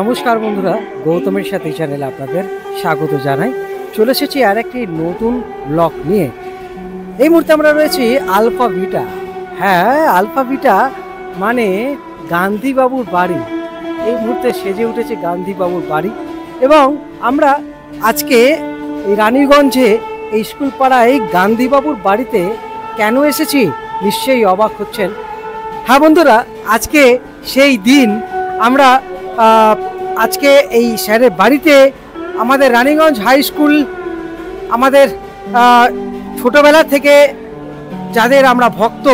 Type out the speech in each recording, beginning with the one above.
নমস্কার বন্ধুরা, গৌতমের সাথে চ্যানেলে আপনাদের স্বাগত জানাই। চলে এসেছি আর একটি নতুন ব্লগ নিয়ে। এই মুহূর্তে আমরা রয়েছি আলফা ভিটা। হ্যাঁ, আলফা ভিটা মানে গান্ধীবাবুর বাড়ি। এই মুহূর্তে সেজে উঠেছে গান্ধীবাবুর বাড়ি এবং আমরা আজকে এই রানীগঞ্জে এই স্কুল পাড়ায় গান্ধীবাবুর বাড়িতে কেন এসেছি নিশ্চয়ই অবাক হচ্ছেন। হ্যাঁ বন্ধুরা, আজকে সেই দিন। আমরা আজকে এই স্যারের বাড়িতে আমাদের রানীগঞ্জ হাই স্কুল, আমাদের ছোটোবেলা থেকে যাদের আমরা ভক্ত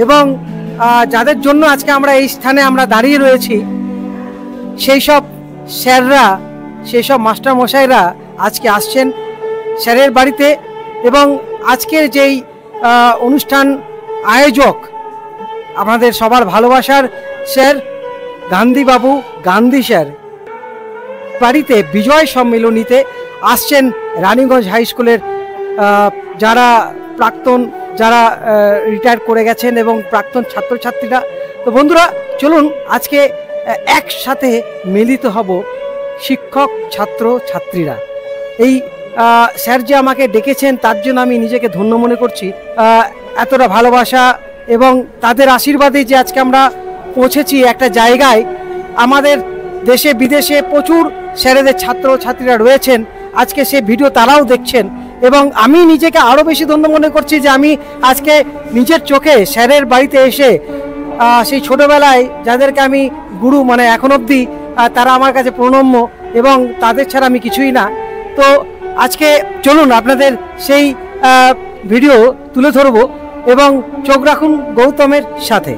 এবং যাদের জন্য আজকে আমরা এই স্থানে আমরা দাঁড়িয়ে রয়েছি, সেই সব স্যাররা, সেই সব মাস্টারমশাইরা আজকে আসছেন স্যারের বাড়িতে। এবং আজকের যেই অনুষ্ঠান আয়োজক আমাদের সবার ভালোবাসার স্যার গান্ধীবাবু, গান্ধী স্যার বাড়িতে বিজয় সম্মেলনীতে আসছেন রানীগঞ্জ হাই স্কুলের যারা প্রাক্তন, যারা রিটায়ার করে গেছেন এবং প্রাক্তন ছাত্রছাত্রীরা। তো বন্ধুরা চলুন আজকে একসাথে মিলিত হব শিক্ষক, ছাত্র ছাত্রীরা। এই স্যার যে আমাকে ডেকেছেন তার জন্য আমি নিজেকে ধন্য মনে করছি। এতটা ভালোবাসা এবং তাদের আশীর্বাদে যে আজকে আমরা পৌঁছেছি একটা জায়গায়। আমাদের দেশে বিদেশে প্রচুর স্যারেদের ছাত্র ছাত্রীরা রয়েছেন, আজকে সে ভিডিও তারাও দেখছেন এবং আমি নিজেকে আরও বেশি ধন্য মনে করছি যে আমি আজকে নিজের চোখে স্যারের বাড়িতে এসে সেই ছোটোবেলায় যাদেরকে আমি গুরু মানে এখন অবধি তারা আমার কাছে প্রণম্য এবং তাদের ছাড়া আমি কিছুই না। তো আজকে চলুন আপনাদের সেই ভিডিও তুলে ধরবো এবং চোখ রাখুন গৌতমের সাথে।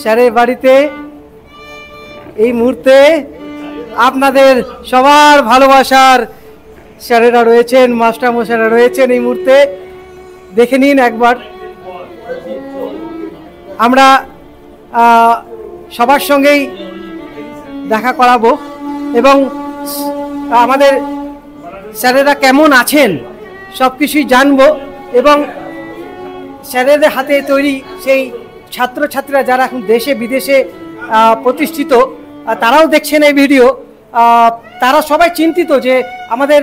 স্যারের বাড়িতে এই মুহূর্তে আপনাদের সবার ভালোবাসার স্যারেরা রয়েছেন, মাস্টারমশাইরা রয়েছেন। এই মুহূর্তে দেখে নিন একবার। আমরা সবার সঙ্গেই দেখা করাবো এবং আমাদের স্যারেরা কেমন আছেন সব কিছুই জানবো এবং স্যারেদের হাতে তৈরি সেই ছাত্রছাত্রীরা যারা এখন দেশে বিদেশে প্রতিষ্ঠিত, তারাও দেখছেন এই ভিডিও। তারা সবাই চিন্তিত যে আমাদের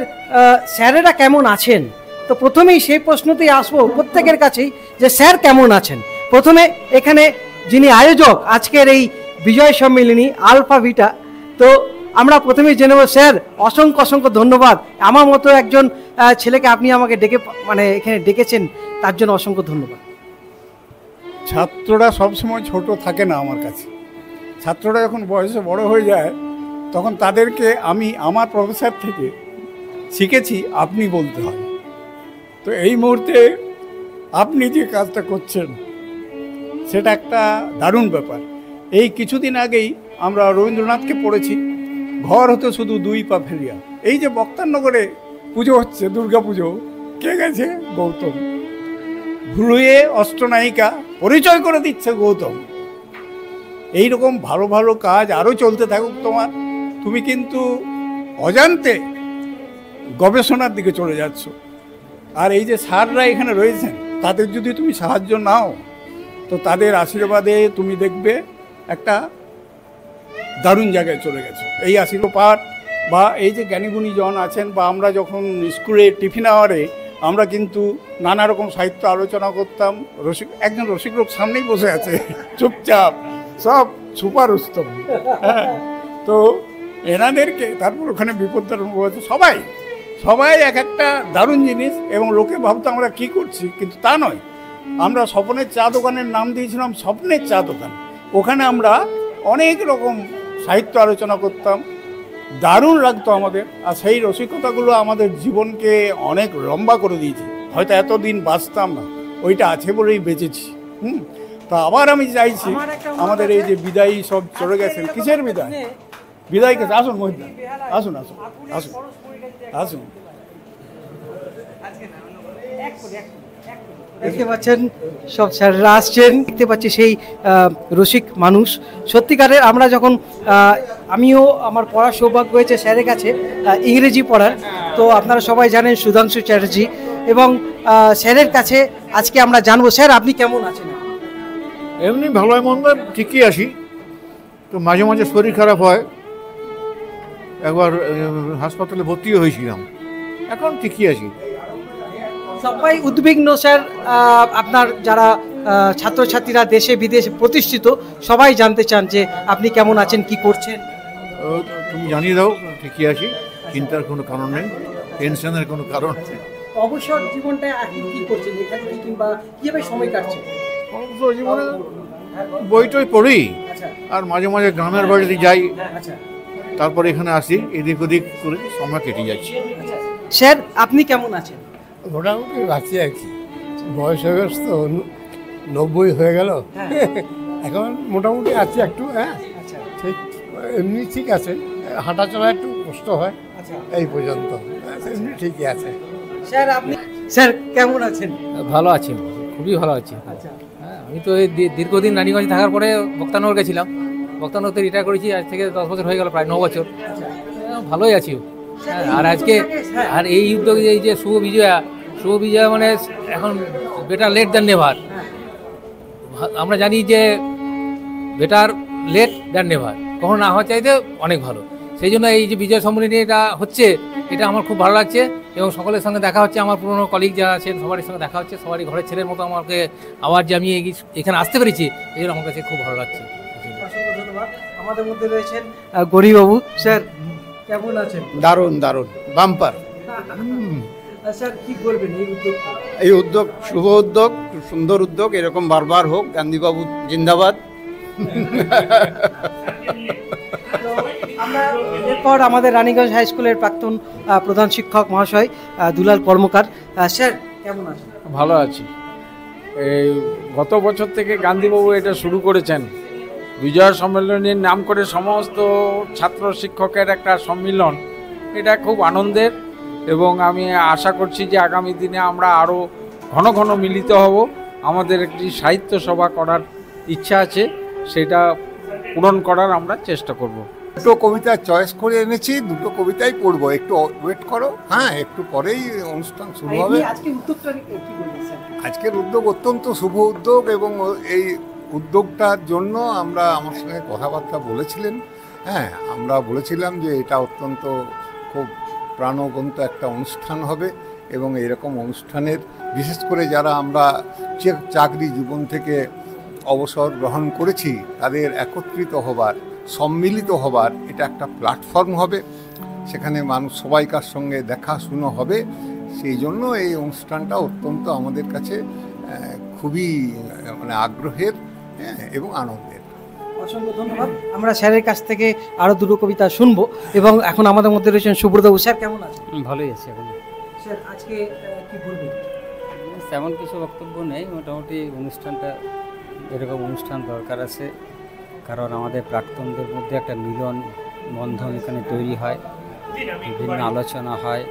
স্যারেরা কেমন আছেন। তো প্রথমেই সেই প্রশ্নতেই আসবো প্রত্যেকের কাছেই যে স্যার কেমন আছেন। প্রথমে এখানে যিনি আয়োজক আজকের এই বিজয় সম্মেলনী আলফা ভিটা, তো আমরা প্রথমেই জেনে নেব স্যার, অসংখ্য অসংখ্য ধন্যবাদ। আমার মতো একজন ছেলেকে আপনি আমাকে ডেকে মানে এখানে ডেকেছেন, তার জন্য অসংখ্য ধন্যবাদ। ছাত্ররা সবসময় ছোট থাকে না আমার কাছে। ছাত্ররা যখন বয়সে বড় হয়ে যায় তখন তাদেরকে আমি আমার প্রফেসর থেকে শিখেছি আপনি বলতে হয়। তো এই মুহূর্তে আপনি যে কাজটা করছেন সেটা একটা দারুণ ব্যাপার। এই কিছুদিন আগেই আমরা রবীন্দ্রনাথকে পড়েছি, ঘর হতো শুধু দুই পা ফেরিয়া। এই যে বক্তারনগরে পুজো হচ্ছে, দুর্গা পুজো, কে গেছে? গৌতম। ভুলুয়ে অষ্টনায়িকা পরিচয় করে দিচ্ছে গৌতম। এইরকম ভালো ভালো কাজ আরও চলতে থাকুক তোমার। তুমি কিন্তু অজান্তে গবেষণার দিকে চলে যাচ্ছ। আর এই যে স্যাররা এখানে রয়েছেন, তাদের যদি তুমি সাহায্য নাও তো তাদের আশীর্বাদে তুমি দেখবে একটা দারুণ জায়গায় চলে গেছো। এই আশীর্বাদ বা এই যে জ্ঞানীগুণী জন আছেন, বা আমরা যখন স্কুলে টিফিন আওয়ারে আমরা কিন্তু নানা রকম সাহিত্য আলোচনা করতাম। একজন রসিক লোক সামনেই বসে আছে চুপচাপ, সব সুপার উত্তম। হ্যাঁ, তো এনাদেরকে তারপর ওখানে বিপদদারণ বলেছে সবাই সবাই এক একটা দারুণ জিনিস, এবং লোকে ভাবতো আমরা কি করছি, কিন্তু তা নয়। আমরা স্বপ্নের চা দোকানের নাম দিয়েছিলাম স্বপ্নের চা দোকান। ওখানে আমরা অনেক রকম সাহিত্য আলোচনা করতাম, দারুণ লাগতো আমাদের। আর সেই রসিকতাগুলো আমাদের জীবনকে অনেক লম্বা করে দিয়েছে। হয়তো এতদিন বাঁচতাম না, ওইটা আছে বলেই বেঁচেছি। তা আবার আমি চাইছি আমাদের এই যে বিদায়ী সব চলে গেছেন, কিসের বিদায়, বিদায় কে আসুন মহিলা, আসুন আসুন আসুন আসুন। দেখতে পাচ্ছেন সব স্যাররা আসছেন, দেখতে পাচ্ছি সেই রসিক মানুষ সত্যিকারের। আমরা যখন আমিও আমার পড়ার সৌভাগ্য হয়েছে স্যারের কাছে ইংরেজি পড়ার, তো আপনারা সবাই জানেন সুধাংশু চ্যাটার্জি, এবং স্যারের কাছে আজকে আমরা জানবো স্যার আপনি কেমন আছেন। এমনি ভালোই মন্দ ঠিকই আছি, তো মাঝে মাঝে শরীর খারাপ হয়, একবার হাসপাতালে ভর্তিও হয়েছিলাম, এখন ঠিকই আছি। সবাই উদ্বিগ্ন স্যার, আপনার যারা ছাত্রছাত্রীরা দেশে বিদেশে প্রতিষ্ঠিত সবাই জানতে চান যে আপনি কেমন আছেন, কি করছেন। তুমি জানিয়ে দাও ঠিকই আছি, চিন্তার কোনো কারণ নেই, টেনশনের কোনো কারণ নেই। অবসর জীবনটা এখন কি করছেন, এখানে কি কিংবা কিভাবে সময় কাটছে? অবসর জীবনে বই টই পড়ি, আর মাঝে মাঝে গ্রামের বাড়িতে যাই, তারপর এখানে আসি, এদিক ওদিক করে সময় কেটে যাচ্ছে। স্যার আপনি কেমন আছেন? মোটামুটি বাঁচি আর কি, বয়স হয়ে গেছে তো, 90 হয়ে গেল, এখন মোটামুটি আছি একটু। হ্যাঁ ঠিক, এমনি ঠিক আছে, হাঁটা চলা একটু কষ্ট হয়, এই পর্যন্ত এমনি ঠিকই আছে। স্যার আপনি স্যার কেমন আছেন? ভালো আছি, খুবই ভালো আছি। হ্যাঁ, আমি তো এই দীর্ঘদিন রানীগঞ্জ থাকার পরে বক্তানগর গেছিলাম, বক্তানগরতে রিটায়ার করেছি, আজ থেকে 10 বছর হয়ে গেল, প্রায় 9 বছর। ভালোই আছি। হ্যাঁ, আর আজকে আর এই উদ্যোগে এই যে শুভ বিজয়া মানে এখন বেটার লেট দ্যান নেভার। আমরা জানি যে বেটার লেট দ্যান নেভার, কখনো না হওয়া চাইতে অনেক ভালো। সেই জন্য এই যে বিজয় সম্মেলনী এটা হচ্ছে, এটা আমার খুব ভালো লাগছে, এবং সকলের সঙ্গে দেখা হচ্ছে, আমার পুরনো কলিগ যারা আছেন সবারই সঙ্গে দেখা হচ্ছে, সবারই ঘরের ছেলের মতো আমাকে আবার যে আমি এখানে আসতে পেরেছি, এই জন্য আমার কাছে খুব ভালো লাগছে। ধন্যবাদ। আমাদের মধ্যে রয়েছেন গরিবাবু, স্যার কেমন আছেন? দারুণ দারুণ, বাম্পার। স্যার কি বলবেন এই উদ্যোগ? এই উদ্যোগ শুভ উদ্যোগ, সুন্দর উদ্যোগ, এরকম বারবার হোক। গান্ধীবাবু জিন্দাবাদ। আমরা এরপর আমাদের রানীগঞ্জ হাই স্কুলের প্রাক্তন প্রধান শিক্ষক মহাশয় দুলাল কর্মকার, স্যার কেমন আছেন? ভালো আছি। এই গত বছর থেকে গান্ধীবাবু এটা শুরু করেছেন, বিজয় সম্মেলনীর নাম করে সমস্ত ছাত্র শিক্ষকের একটা সম্মিলন। এটা খুব আনন্দের, এবং আমি আশা করছি যে আগামী দিনে আমরা আরও ঘন ঘন মিলিত হব। আমাদের একটি সাহিত্য সভা করার ইচ্ছা আছে, সেটা পূরণ করার আমরা চেষ্টা করব। দুটো কবিতা চয়েস করে এনেছি, দুটো কবিতাই পড়বো, একটু ওয়েট করো। হ্যাঁ, একটু পরেই অনুষ্ঠান শুরু হবে। আজকের উদ্যোগ অত্যন্ত শুভ উদ্যোগ, এবং এই উদ্যোগটার জন্য আমার সঙ্গে কথাবার্তা বলেছিলেন। হ্যাঁ, আমরা বলেছিলাম যে এটা অত্যন্ত খুব প্রাণবন্ত একটা অনুষ্ঠান হবে, এবং এরকম অনুষ্ঠানের বিশেষ করে যারা আমরা চাকরি জীবন থেকে অবসর গ্রহণ করেছি, তাদের একত্রিত হবার, সম্মিলিত হবার এটা একটা প্ল্যাটফর্ম হবে। সেখানে মানুষ সবাইকার সঙ্গে দেখাশুনো হবে। সেই জন্য এই অনুষ্ঠানটা অত্যন্ত আমাদের কাছে খুবই মানে আগ্রহের এবং আনন্দের। অসংখ্য ধন্যবাদ। আমরা স্যারের কাছ থেকে আরও দুটো কবিতা শুনবো, এবং এখন আমাদের মধ্যে রয়েছেন সুব্রতবাবু। স্যার কেমন আছেন? ভালোই আছে এখন। স্যার আজকে কি বলবেন? তেমন কিছু বক্তব্য নেই, মোটামুটি অনুষ্ঠানটা এরকম অনুষ্ঠান দরকার আছে, কারণ আমাদের প্রাক্তনদের মধ্যে একটা মিলন বন্ধন এখানে তৈরি হয়, বিভিন্ন আলোচনা হয়।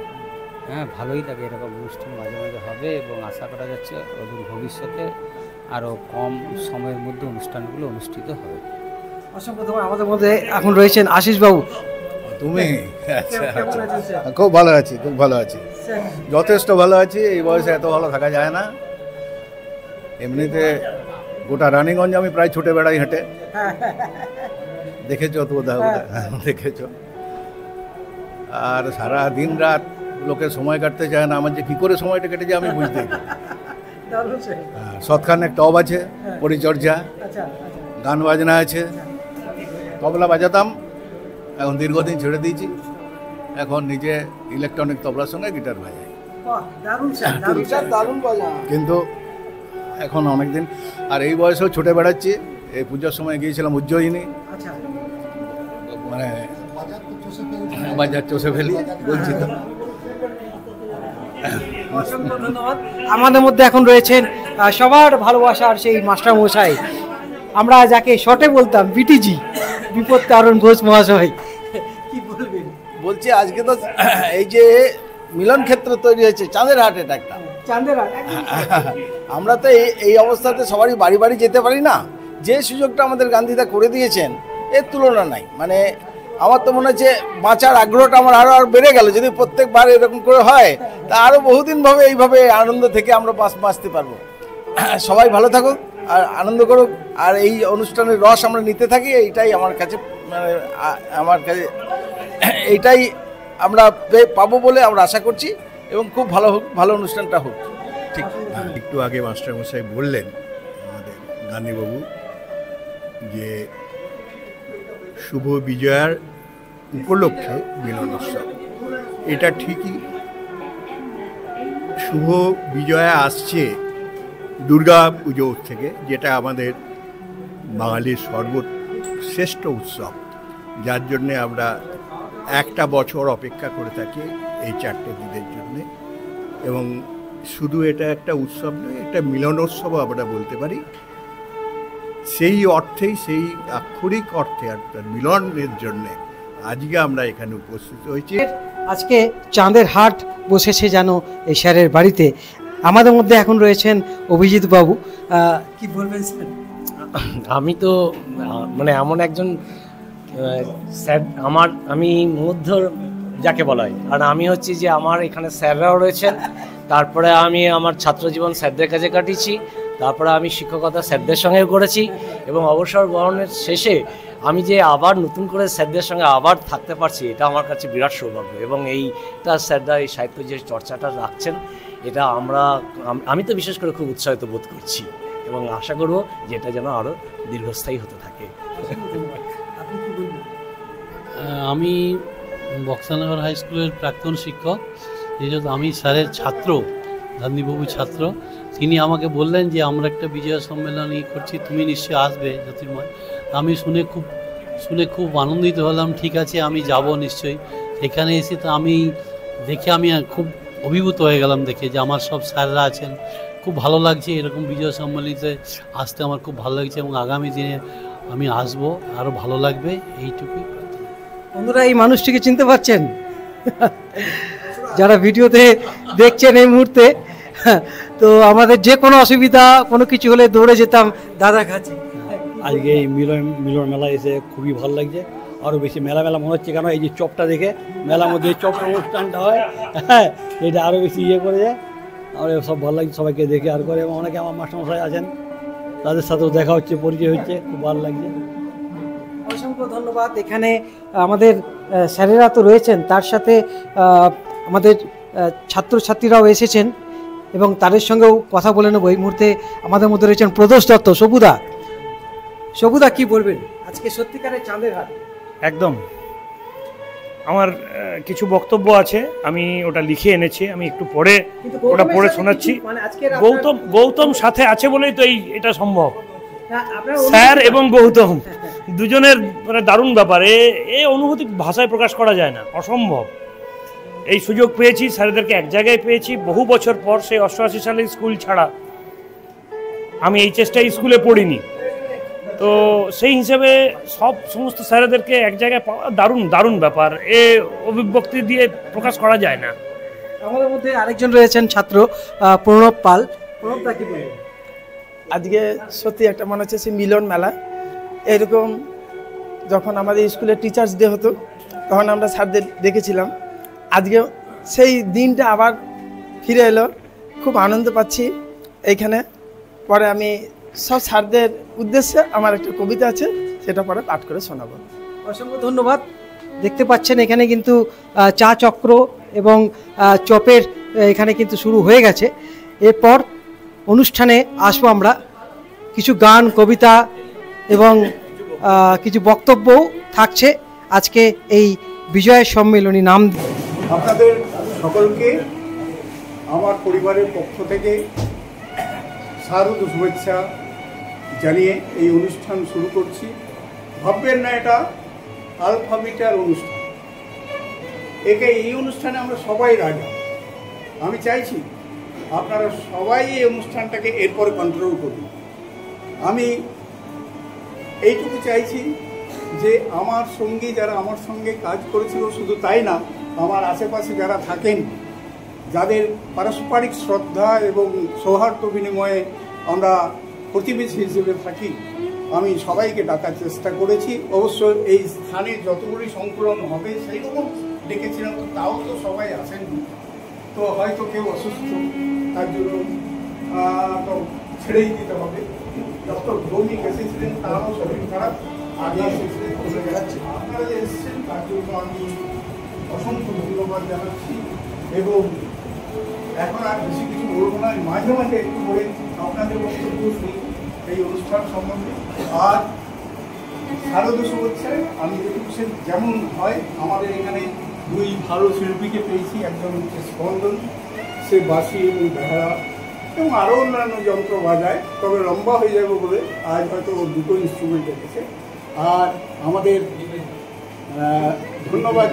হ্যাঁ, ভালোই লাগে, এরকম অনুষ্ঠান মাঝে মাঝে হবে, এবং আশা করা যাচ্ছে অদূর ভবিষ্যতে আরও কম সময়ের মধ্যে অনুষ্ঠানগুলো অনুষ্ঠিত হবে। অসংখ্য ধন্যবাদ। আমাদের মধ্যে এখন রয়েছেন আশিস বাবু। তুমি? আচ্ছা, খুব ভালো আছি, খুব ভালো আছি, যথেষ্ট ভালো আছি। এই বয়সে এত ভালো থাকা যায় না। এমনিতে গোটা রানীগঞ্জ আমি প্রায় ছুটে বেড়াই হেঁটে, দেখেছো তো বোধহয়, দেখেছো। আর সারা দিন রাত লোকের সময় কাটতে চায় না, আমার যে কী করে সময়টা কেটে যায় আমি বুঝতেই পারি না। সৎখানে টব আছে, পরিচর্যা, গান বাজনা আছে, তবলা বাজাতাম, এখন দীর্ঘদিন ছেড়ে দিয়েছি, এখন নিজে ইলেকট্রনিক তবলার সঙ্গে গিটার বাজাই। কিন্তু এখন অনেক দিন, আর এই বয়সেও ছুটে বেড়াচ্ছি। এই পুজোর সময় গিয়েছিলাম উজ্জয়িনী, মানে বাজার চষে ফেলি বলছি তো। আমাদের মধ্যে এখন রয়েছেন সবার ভালোবাসার সেই মাস্টার মশাই, আমরা যাকে শর্টে বলতাম বিটিজি, বিপদ তারণ ঘোষ মহাশয়। কি বলবেন? বলছি আজকে তো এই যে মিলন ক্ষেত্র তৈরি হয়েছে চাঁদের হাট, এটা একটা চাঁদের হাট। আমরা তো এই অবস্থাতে সবারই বাড়ি বাড়ি যেতে পারি না, যে সুযোগটা আমাদের গান্ধীদা করে দিয়েছেন এর তুলনা নাই। মানে আমার তো মনে হচ্ছে বাঁচার আগ্রহটা আমার আরও বেড়ে গেল। যদি প্রত্যেকবার এরকম করে হয় তা আরও বহুদিনভাবে এইভাবে আনন্দ থেকে আমরা বাঁচতে পারবো। সবাই ভালো থাকুক আর আনন্দ করুক, আর এই অনুষ্ঠানের রস আমরা নিতে থাকি, এইটাই আমার কাছে এইটাই আমরা পাবো বলে আমরা আশা করছি, এবং খুব ভালো হোক, ভালো অনুষ্ঠানটা হোক। ঠিক একটু আগে মাস্টারমশাই বললেন আমাদের গান্ধীবাবু যে শুভ বিজয়ার উপলক্ষে মিলনোৎসব, এটা ঠিকই। শুভ বিজয়া আসছে দুর্গা পুজো থেকে, যেটা আমাদের বাঙালির সর্বশ্রেষ্ঠ উৎসব, যার জন্যে আমরা একটা বছর অপেক্ষা করে থাকি এই 4টে দিনের জন্যে। এবং শুধু এটা একটা উৎসব নয়, এটা মিলনোৎসবও আমরা বলতে পারি। সেই অর্থেই, সেই আক্ষরিক অর্থে অর্থাৎ মিলনের জন্যে আজকে আমরা এখানে উপস্থিত হয়েছি। আজকে চাঁদের হাট বসেছে যেন এই স্যারের বাড়িতে। আমাদের মধ্যে এখন রয়েছেন অভিজিৎ বাবু, কি বলবেন স্যার? আমি তো মানে এমন একজন স্যার, আমি মধ্য যাকে বলা হয়, আর আমি হচ্ছি যে আমার এখানে স্যাররাও রয়েছেন, তারপরে আমি আমার ছাত্র জীবন স্যারদের কাছে কাটিয়েছি, তারপরে আমি শিক্ষকতা স্যারদের সঙ্গে করেছি, এবং অবসর গ্রহণের শেষে আমি যে আবার নতুন করে স্যারদের সঙ্গে আবার থাকতে পারছি, এটা আমার কাছে বিরাট সৌভাগ্য। এবং এইটা স্যাররা এই সাহিত্য যে চর্চাটা রাখছেন, এটা আমি তো বিশেষ করে খুব উৎসাহিত বোধ করছি, এবং আশা করব যে এটা যেন আরও দীর্ঘস্থায়ী হতে থাকে। আমি বক্সানগর হাই স্কুলের প্রাক্তন শিক্ষক, যেহেতু আমি স্যারের ছাত্র, গান্ধীবাবুর ছাত্র। তিনি আমাকে বললেন যে আমরা একটা বিজয় সম্মেলনী করছি, তুমি নিশ্চয়ই আসবে জ্যোতির্ময়। আমি শুনে খুব আনন্দিত হলাম। ঠিক আছে, আমি যাব নিশ্চয়ই। এখানে এসে তো আমি খুব অভিভূত হয়ে গেলাম দেখে যে আমার সব স্যাররা আছেন। খুব ভালো লাগছে, এরকম বিজয় সম্মেলনীতে আসতে আমার খুব ভালো লাগছে, এবং আগামী দিনে আমি আসবো, আরও ভালো লাগবে, এইটুকুই। বন্ধুরা, এই মানুষটিকে চিনতে পারছেন যারা ভিডিওতে দেখছেন এই মুহূর্তে? তো আমাদের যে কোনো অসুবিধা, কোনো কিছু হলে দৌড়ে যেতাম দাদার কাছে। আজকে এই মিলন মেলা এসে খুবই ভালো লাগছে, আরও বেশি মেলা মনে হচ্ছে। কেন এই যে চপটা দেখে, মেলার মধ্যে চপ অনুষ্ঠানটা হয়, হ্যাঁ, এটা আরও বেশি করে যায়। আর সব ভালো লাগছে সবাইকে দেখে আর করে, এবং অনেকে আমার মাস্টারমশাই আছেন, তাদের সাথেও দেখা হচ্ছে, পরিচয় হচ্ছে, খুব ভালো লাগছে। অসংখ্য ধন্যবাদ। এখানে আমাদের স্যারেরা তো রয়েছেন, তার সাথে আমাদের ছাত্রছাত্রীরাও এসেছেন, এবং তাদের সঙ্গেও কথা বলে নেব। এই মুহূর্তে আমাদের মধ্যে রয়েছেন প্রদোষ দত্ত। সবুদা কি বলবেন আজকে সত্যিকারের চাঁদের হাট? একদম, আমার কিছু বক্তব্য আছে, আমি ওটা লিখে এনেছি, আমি একটু পরে ওটা পড়ে শোনাচ্ছি। গৌতম সাথে আছে বলেই তো এটা সম্ভব। স্যার এবং গৌতম দুজনের মানে দারুণ ব্যাপার। এই অনুভূতি ভাষায় প্রকাশ করা যায় না, অসম্ভব। এই সুযোগ পেয়েছি, স্যারদেরকে এক জায়গায় পেয়েছি বহু বছর পর। সেই 88 সালে স্কুল ছাড়া, আমি এইচএসটা স্কুলে পড়িনি, তো সেই হিসেবে সমস্ত স্যারদেরকে এক জায়গায় পাওয়া দারুণ ব্যাপার। অভিব্যক্তি দিয়ে প্রকাশ করা যায় না। আমাদের মধ্যে আরেকজন রয়েছেন ছাত্র, প্রণব পাল। প্রণবদা কি বলবেন? আজকে সত্যি একটা মনে হচ্ছে সেই মিলন মেলা। এরকম যখন আমাদের স্কুলে টিচার্স ডে হতো, তখন আমরা স্যারদের দেখেছিলাম। আজকে সেই দিনটা আবার ফিরে এলো, খুব আনন্দ পাচ্ছি এইখানে। পরে আমি সব স্যারদের উদ্দেশ্যে আমার একটা কবিতা আছে, সেটা পরে পাঠ করে শোনাবো। অসংখ্য ধন্যবাদ। দেখতে পাচ্ছেন এখানে কিন্তু চা চক্র এবং চপের এখানে কিন্তু শুরু হয়ে গেছে। এরপর অনুষ্ঠানে আসবো আমরা, কিছু গান, কবিতা এবং কিছু বক্তব্যও থাকছে আজকে এই বিজয় সম্মেলনী নাম দিয়ে। আপনাদের সকলকে আমার পরিবারের পক্ষ থেকে শারদ শুভেচ্ছা জানিয়ে এই অনুষ্ঠান শুরু করছি। ভাববেন না এটা আলফা বিটার অনুষ্ঠান, এই অনুষ্ঠানে আমরা সবাই রাজা। আমি চাইছি আপনারা সবাই এই অনুষ্ঠানটাকে এরপরে কন্ট্রোল করুন। আমি এইটুকু চাইছি যে আমার সঙ্গী যারা আমার সঙ্গে কাজ করেছিল, শুধু তাই না, আমার আশেপাশে যারা থাকেন, যাদের পারস্পরিক শ্রদ্ধা এবং সৌহার্দ্য বিনিময়ে আমরা প্রতিবেশী হিসেবে থাকি, আমি সবাইকে ডাকার চেষ্টা করেছি। অবশ্য এই স্থানে যতগুলি সংকলন হবে সেই রকম ডেকেছিলাম, তো তাও তো সবাই আসেননি। তো হয়তো কেউ অসুস্থ, তার জন্য তো ছেড়েই দিতে হবে। ডক্টর ভৌমিক এসেছিলেন, তারাও শরীর খারাপ, আগে এসেছিলেন, চলে যাচ্ছে। আপনারা যে এসেছেন তার জন্য আমি অসংখ্য ধন্যবাদ জানাচ্ছি। এবং এখন আর বেশি কিছু বলবো না, মাঝে মাঝে একটু বলে আপনাদের বক্তব্য শুনি এই অনুষ্ঠান সম্বন্ধে। আর শারদ শুভেচ্ছায় আমি যেমন হয়, আমাদের এখানে দুই ভালো শিল্পীকে পেয়েছি। একজন হচ্ছে স্পন্দন, সে বাঁশি এবং বেহারা এবং আরও অন্যান্য যন্ত্র বাজায়, তবে লম্বা হয়ে যাবে বলে আজ হয়তো দুটো ইনস্ট্রুমেন্ট রেখেছে। আর আমাদের ধন্যবাদ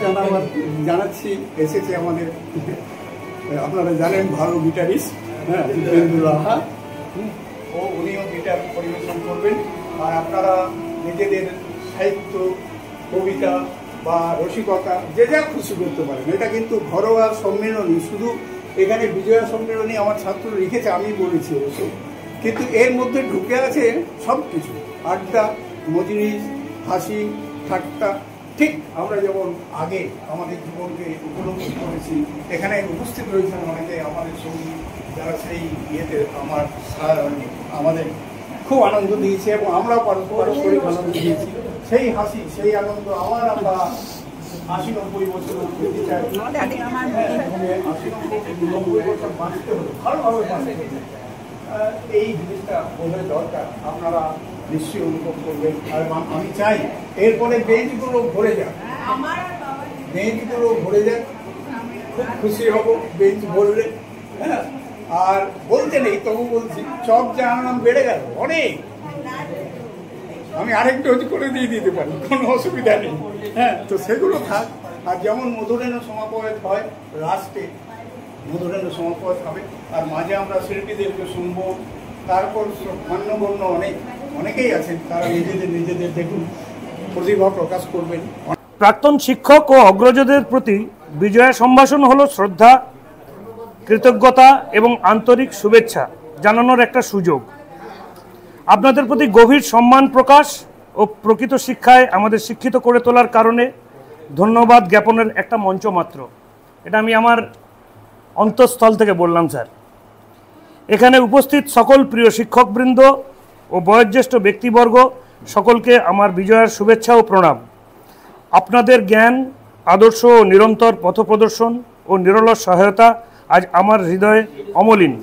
জানাচ্ছি এসেছে আমাদের, আপনারা জানেন, ভালো গিটারিস্ট, হ্যাঁ, জিতেন্দ্র রাহা, উনিও গিটার পরিবেশন করবেন। আর আপনারা নিজেদের সাহিত্য, কবিতা বা রসিকতা যে যা খুশি করতে পারেন। এটা কিন্তু ঘরোয়া সম্মেলনী, শুধু এখানে বিজয়া সম্মেলনী আমার ছাত্র লিখেছে, আমি বলেছি অবশ্য, কিন্তু এর মধ্যে ঢুকে আছে সব কিছু, আড্ডা, মজলিস, হাসি, ঠাট্টা। ঠিক আমরা যেমন আগে আমাদের জীবনকে উপলব্ধি করেছি, এখানে উপস্থিত রয়েছেন অনেকে আমাদের সঙ্গী, যারা সেই ইয়েতে আমাদের খুব আনন্দ দিয়েছে এবং আমরা পারস্পরিক আনন্দ দিয়েছি। সেই হাসি, সেই আনন্দ আমরা ৮০-৯০ বছর পেতে চাই। ৮০-৯০ বছর বাঁচতে হলে ভালোভাবে বাঁচতে হবে, এই জিনিসটা বোঝার দরকার। আপনারা নিশ্চয়ই অনুভব করবেন। আর আমি চাই এরপরে বেঞ্চগুলো ভরে যাক, খুব খুশি হব বেঞ্চ বললে। হ্যাঁ, আর বলতে নেই, তবু বলছি, চপ জানালাম বেড়ে গেল অনেক, আমি আরেক ডোজ করে দিতে পারি, কোনো অসুবিধা নেই। হ্যাঁ, তো সেগুলো থাক। আর যেমন মধুরেণ সমাপয়েত হয়, লাস্টে মধুরেণ সমাপয়েত হবে, আর মাঝে আমরা শিল্পীদেরকে শুনবো। তারপর মান্যগণ্য অনেকেই আছেন, তারা নিজেদের দেখুন প্রতিভা প্রকাশ করবেন। প্রাক্তন শিক্ষক ও অগ্রজদের প্রতি বিজয়া সম্ভাষণ হলো শ্রদ্ধা, কৃতজ্ঞতা এবং আন্তরিক শুভেচ্ছা জানানোর একটা সুযোগ। আপনাদের প্রতি গভীর সম্মান প্রকাশ ও প্রকৃত শিক্ষায় আমাদের শিক্ষিত করে তোলার কারণে ধন্যবাদ জ্ঞাপনের একটা মঞ্চ মাত্র। এটা আমি আমার অন্তঃস্থল থেকে বললাম স্যার। এখানে উপস্থিত সকল প্রিয় শিক্ষকবৃন্দ ও বয়োজ্যেষ্ঠ ব্যক্তিবর্গ সকলকে আমার বিজয়ার শুভেচ্ছা ও প্রণাম। আপনাদের জ্ঞান, আদর্শ ও নিরন্তর পথপ্রদর্শন ও নিরলস সহায়তা আজ আমার হৃদয়ে অমলিন।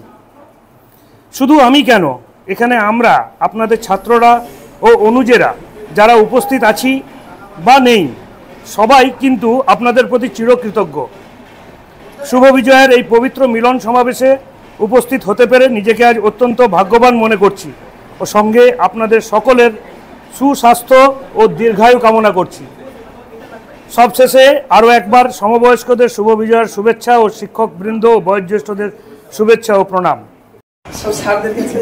শুধু আমি কেন, এখানে আমরা আপনাদের ছাত্ররা ও অনুজেরা যারা উপস্থিত আছি বা নেই, সবাই কিন্তু আপনাদের প্রতি চিরকৃতজ্ঞ। শুভ বিজয়ের এই পবিত্র মিলন সমাবেশে উপস্থিত হতে পেরে নিজেকে আজ অত্যন্ত ভাগ্যবান মনে করছি ও সঙ্গে আপনাদের সকলের সুস্বাস্থ্য ও দীর্ঘায়ু কামনা করছি। সবশেষে আরও একবার সমবয়স্কদের শুভ বিজয়ের শুভেচ্ছা ও শিক্ষকবৃন্দ ও বয়োজ্যেষ্ঠদের শুভেচ্ছা ও প্রণাম। সব স্যারদের কাছে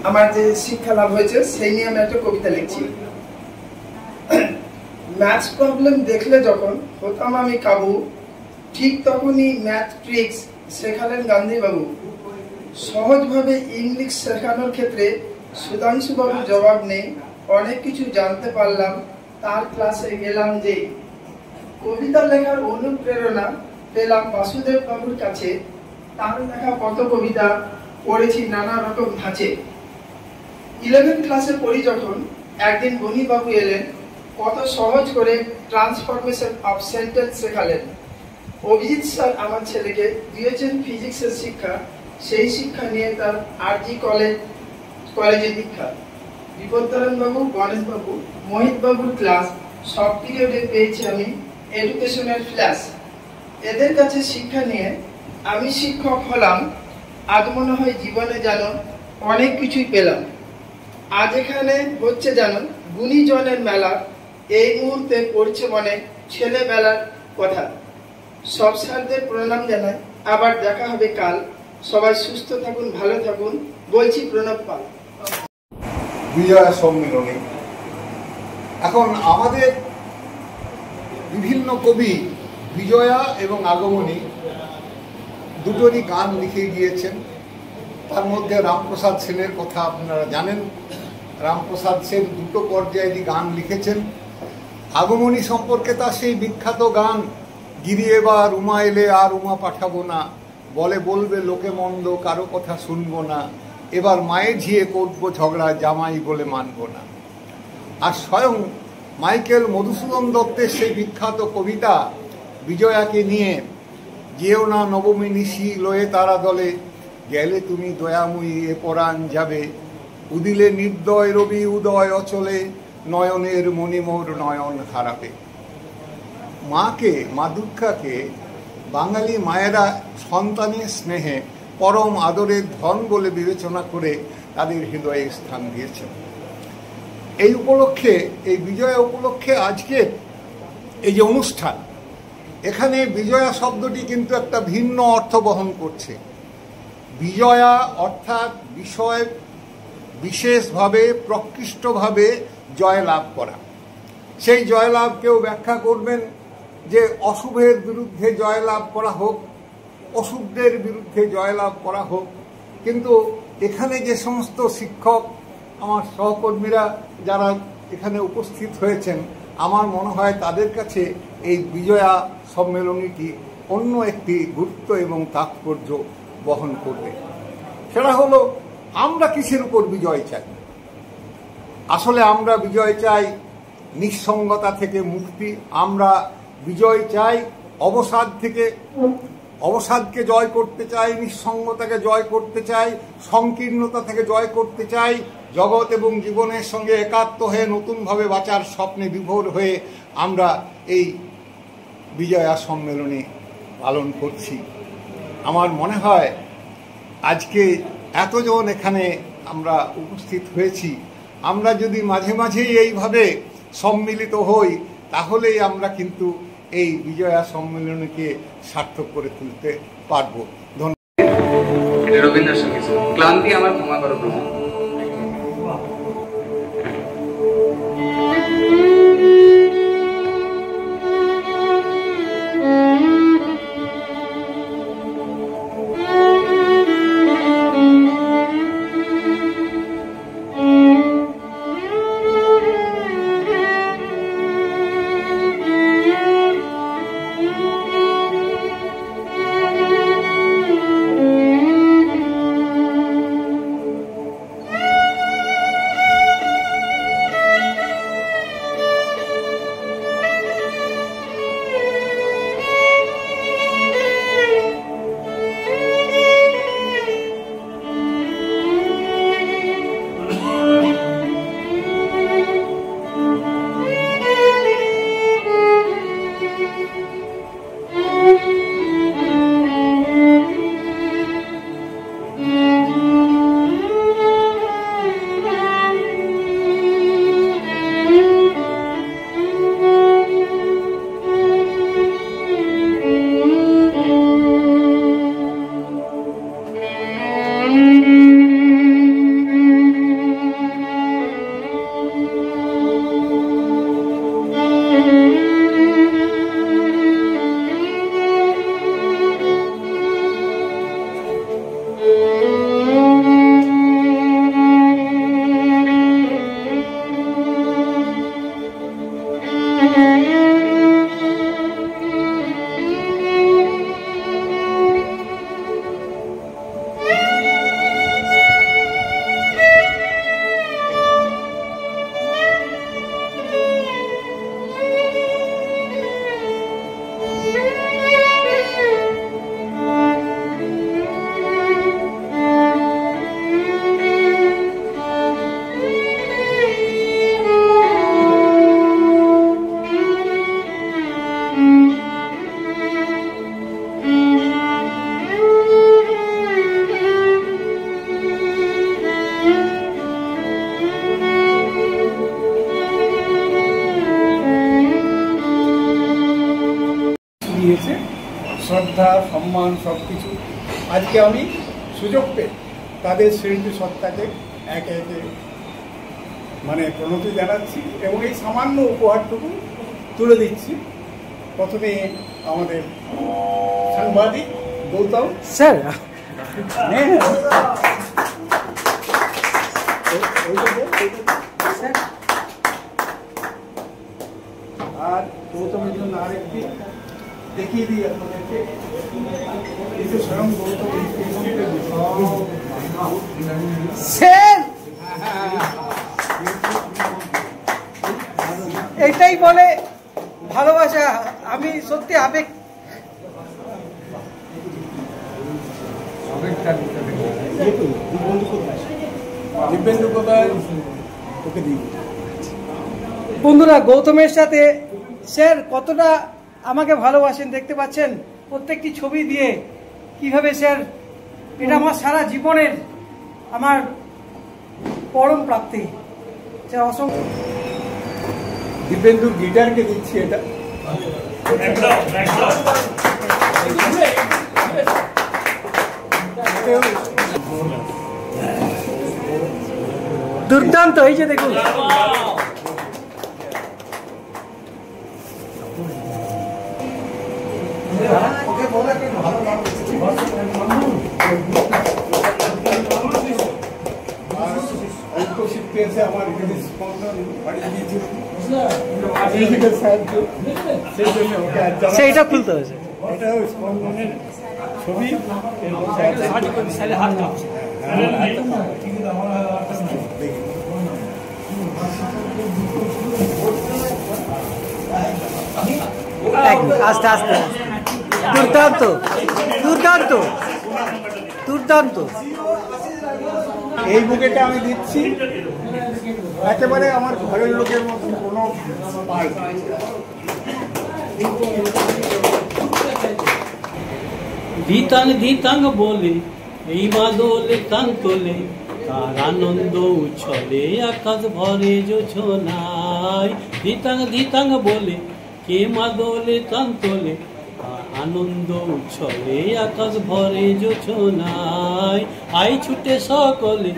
আমার যে শিক্ষা লাভ হয়েছে সেই নিয়ে আমি একটা কবিতা লিখছি। ম্যাথস প্রবলেম দেখলে যখন হতাম আমি কাবু, ঠিক তখনই ম্যাথ ট্রিক্স শেখালেন গান্ধীবাবু। সহজভাবে ইংলিশ শেখানোর ক্ষেত্রে সুধাংশুবাবু জবাব নেই, অনেক কিছু জানতে পারলাম তার ক্লাসে গেলাম যে। কবিতা লেখার অনুপ্রেরণা পেলাম বাসুদেব বাবুর কাছে, তার লেখা কত কবিতা পড়েছি নানা রকম ধাঁচে। 11 ক্লাসে পড়ি যখন একদিন গণিবাবু এলেন, কত সহজ করে ট্রান্সফরমেশন অফ সেন্টেন্স শেখালেন। অভিজিৎ স্যার আমার ছেলেকে দিয়েছেন ফিজিক্সের শিক্ষা, সেই শিক্ষা নিয়ে তার আরজি কলেজে দীক্ষা। বিপদানন্দ বাবু, গণেশ বাবু, মোহিত বাবুর ক্লাস সব পিরিয়ডে পেয়েছি আমি এডুকেশনের ফ্ল্যাশ। এদের কাছে শিক্ষা নিয়ে আমি শিক্ষক হলাম, আজ মনে হয় জীবনে যেন অনেক কিছুই পেলাম। আজ এখানে হচ্ছে যেন গুণীজনের মেলা, এই মুহূর্তে পড়ছে মনে ছেলেবেলার কথা। সব স্যারদের প্রণাম জানাই, আবার দেখা হবে কাল। সবাই সুস্থ থাকুন, ভালো থাকুন, বলছি প্রণব পাল। বিজয়া সম্মিলনী। এখন আমাদের বিভিন্ন কবি বিজয়া এবং আগমনী দুটোরই গান লিখে গিয়েছেন। তার মধ্যে রামপ্রসাদ সেনের কথা আপনারা জানেন। রামপ্রসাদ সেন দুটো পর্যায়েরই গান লিখেছেন। আগমনী সম্পর্কে তার সেই বিখ্যাত গান, গিরি এবার উমা এলে আর উমা পাঠাবো না, বলে বলবে লোকে মন্দ কারো কথা শুনবো না, এবার মায়ে ঝিয়ে করবো ঝগড়া জামাই বলে মানবো না। আর স্বয়ং মাইকেল মধুসূদন দত্তের সেই বিখ্যাত কবিতা বিজয়াকে নিয়ে, যেও না নবমী নিশি লয়ে তারা দলে, গেলে তুমি দয়াময়ী এ পরাণ যাবে, উদিলে নির্দয় রবি উদয় অচলে, নয়নের মণিমোর নয়ন হারাবে। মাকে, মা দুর্গাকে বাঙালি মায়েরা সন্তানের স্নেহে পরম আদরের ধন বলে বিবেচনা করে তাদের হৃদয়ে স্থান দিয়েছেন। এই উপলক্ষে, এই বিজয়া উপলক্ষে আজকের এই যে অনুষ্ঠান, এখানে বিজয়া শব্দটি কিন্তু একটা ভিন্ন অর্থ বহন করছে। বিজয়া অর্থাৎ বিষয় বিশেষভাবে প্রকৃষ্টভাবে জয়লাভ করা। সেই জয়লাভ কেউ ব্যাখ্যা করবেন যে অশুভের বিরুদ্ধে জয়লাভ করা হোক, অশুভদের বিরুদ্ধে জয়লাভ করা হোক। কিন্তু এখানে যে সমস্ত শিক্ষক, আমার সহকর্মীরা যারা এখানে উপস্থিত হয়েছেন, আমার মনে হয় তাদের কাছে এই বিজয়া সম্মেলনীটি অন্য একটি গুরুত্ব এবং তাৎপর্য বহন করবে। সেটা হলো, আমরা কিসের উপর বিজয় চাই? আসলে আমরা বিজয় চাই নিঃসঙ্গতা থেকে মুক্তি। আমরা বিজয় চাই অবসাদ থেকে, অবসাদকে জয় করতে চাই, নিঃসঙ্গতাকে জয় করতে চাই, সংকীর্ণতা থেকে জয় করতে চাই। জগৎ এবং জীবনের সঙ্গে একাত্ম হয়ে নতুনভাবে বাঁচার স্বপ্নে বিভোর হয়ে আমরা এই বিজয়া সম্মেলনী পালন করছি। আমার মনে হয় আজকে এতজন এখানে আমরা উপস্থিত হয়েছি, আমরা যদি মাঝে মাঝেই এইভাবে সম্মিলিত হই, তাহলেই আমরা কিন্তু এই বিজয়া সম্মেলনীকে সার্থক করে তুলতে পারবো। ধন্যবাদ। রবীন্দ্রসঙ্গীত। ক্লান্তি আমার ক্ষমা করো প্রভু। দিয়েছে, শ্রদ্ধা সম্মান সব কিছু। আজকে আমি সুযোগ পেয়ে তাদের শ্রেণী সত্তাকে একে একে মানে প্রণতি জানাচ্ছি এবং এই সামান্য উপহারটুকু তুলে দিচ্ছি। প্রথমে আমাদের সাংবাদিক গৌতম স্যার। আর গৌতমের জন্য আরেকটি দেখিয়ে দিই আপনাদেরকে। স্বয়ং গৌতম স্যার এটাই বলে ভালোবাসা। আমি সত্যি আবেগ বন্ধুরা, গৌতমের সাথে স্যার কতটা আমাকে ভালোবাসেন দেখতে পাচ্ছেন প্রত্যেকটি ছবি দিয়ে কিভাবে স্যার এটা আমার সারা জীবনের আমার পরম প্রাপ্তি। স্যার অসংখ্য। দিব্যেন্দু গিটারকে দিচ্ছি এটা। দুর্দান্ত, এই যে দেখুন সেইটা খুলতে হয়েছে। ছবি আস্তে আস্তে। দুর্দান্ত দুর্দান্ত দুর্দান্ত। এই বুকেটা আমি দিচ্ছি একেবারে আমার ঘরের লোকের মতন কোনো ধিতাং ধিতাং বলে এই মাদলে কান তোলে, তার আনন্দ উছলে আকাশ ভরে জোছনায়। ধিতাং ধিতাং বলে কে মাদলে কান তোলে, তার আনন্দ উছলে আকাশ ভরে জোছনায়। আই ছুটে সকলে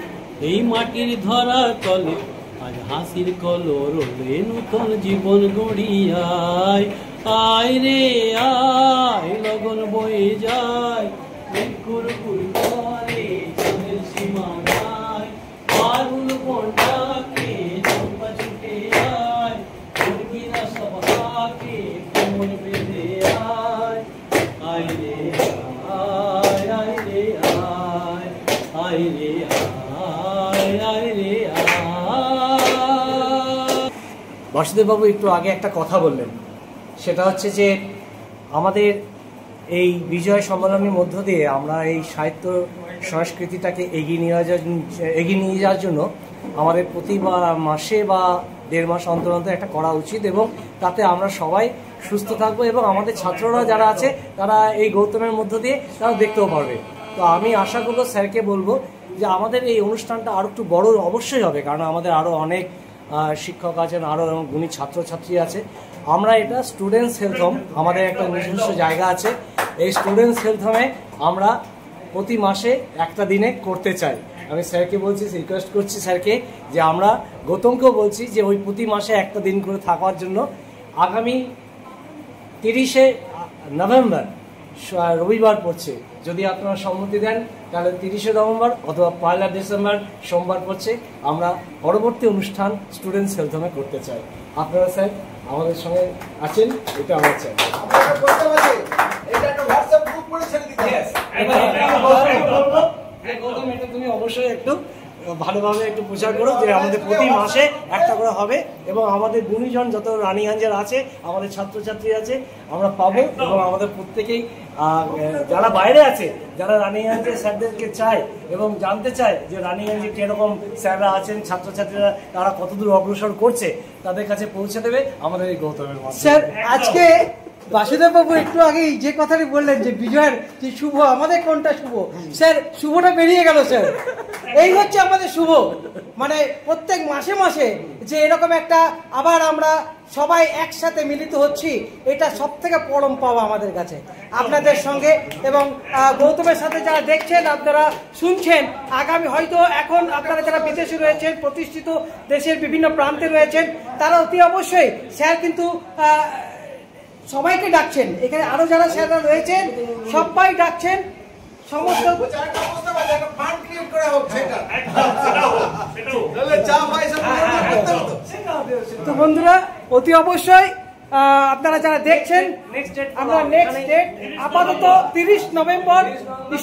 এই মাটির ধরা তলে, আজ হাসির কলরলে নূতন জীবন গড়িয়ায়। আয় রে আয় লগন বয়ে যায়, সীমানায় আরুল বনটাকে চম্পা ছুটে আয়, মুরগিরা সব হাকে কোমর বেঁধে আয়। আয় রে আয়, আয় রে আয়, আয় রে আয়, আয় রে আয়। বাসুদেববাবু একটু আগে একটা কথা বললেন, সেটা হচ্ছে যে আমাদের এই বিজয় সম্মেলনের মধ্য দিয়ে আমরা এই সাহিত্য সংস্কৃতিটাকে এগিয়ে নিয়ে যাওয়ার জন্য আমাদের প্রতি মাসে বা 1.5 মাস অন্তর অন্তর একটা করা উচিত, এবং তাতে আমরা সবাই সুস্থ থাকবো এবং আমাদের ছাত্ররা যারা আছে তারা এই গৌতমের মধ্য দিয়ে তারা দেখতেও পারবে। তো আমি আশা করবো, স্যারকে বলবো যে আমাদের এই অনুষ্ঠানটা আরও একটু বড় অবশ্যই হবে, কারণ আমাদের আরও অনেক শিক্ষক আছেন, আরও গুণী ছাত্রছাত্রী আছে। আমরা এটা স্টুডেন্টস হেলথ হোম, আমাদের একটা নিজস্ব জায়গা আছে। এই স্টুডেন্টস হেলথ হোমে আমরা প্রতি মাসে একটা দিনে করতে চাই। আমি স্যারকে বলছি, রিকোয়েস্ট করছি স্যারকে যে আমরা গৌতমকেও বলছি যে ওই প্রতি মাসে একটা দিন করে থাকার জন্য। আগামী 30শে নভেম্বর রবিবার পড়ছে, যদি আপনারা সম্মতি দেন তাহলে 30শে নভেম্বর অথবা 1 ডিসেম্বর সোমবার পড়ছে, আমরা পরবর্তী অনুষ্ঠান স্টুডেন্টস হেলথ হোমে করতে চাই। আপনারা স্যার আমাদের সঙ্গে আছেন, এটা আমার চাই। তুমি অবশ্যই একটু ভালোভাবে একটু প্রচার করো যে আমাদের প্রতি মাসে একটা করে হবে, এবং আমাদের গুণীজন যত রানীগঞ্জের আছে, আমাদের ছাত্রছাত্রী আছে, আমরা পাবো। এবং আমাদের প্রত্যেকেই যারা বাইরে আছে, যারা রানীগঞ্জের স্যারদেরকে চায় এবং জানতে চায় যে রানীগঞ্জে কীরকম স্যাররা আছেন, ছাত্রছাত্রীরা তারা কতদূর অগ্রসর করছে, তাদের কাছে পৌঁছে দেবে আমাদের এই গৌতমের মাধ্যমে। স্যার আজকে বাসুদেববাবু একটু আগেই যে কথাটি বললেন যে বিজয়ের যে শুভ, আমাদের কোনটা শুভ? স্যার শুভটা বেরিয়ে গেল স্যার। এই হচ্ছে আমাদের শুভ, মানে প্রত্যেক মাসে মাসে যে এরকম একটা আবার আমরা সবাই একসাথে মিলিত হচ্ছি, এটা সব থেকে পরম পাওয়া আমাদের কাছে আপনাদের সঙ্গে। এবং গৌতমের সাথে যারা দেখছেন, আপনারা শুনছেন, আগামী হয়তো এখন আপনারা যারা বিদেশে রয়েছেন, প্রতিষ্ঠিত দেশের বিভিন্ন প্রান্তে রয়েছেন, তারা অতি অবশ্যই স্যার কিন্তু সবাইকে ডাকছেন, এখানে আরো যারা স্যাররা রয়েছেন সবাই ডাকছেন, সমস্ত তো বন্ধুরা অতি অবশ্যই আপনারা যারা দেখছেন, আমরা নেক্সট ডেট আপাতত 30 November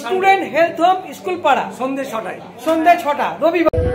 student health home school পাড়া সন্ধ্যে 6টা রবিবার।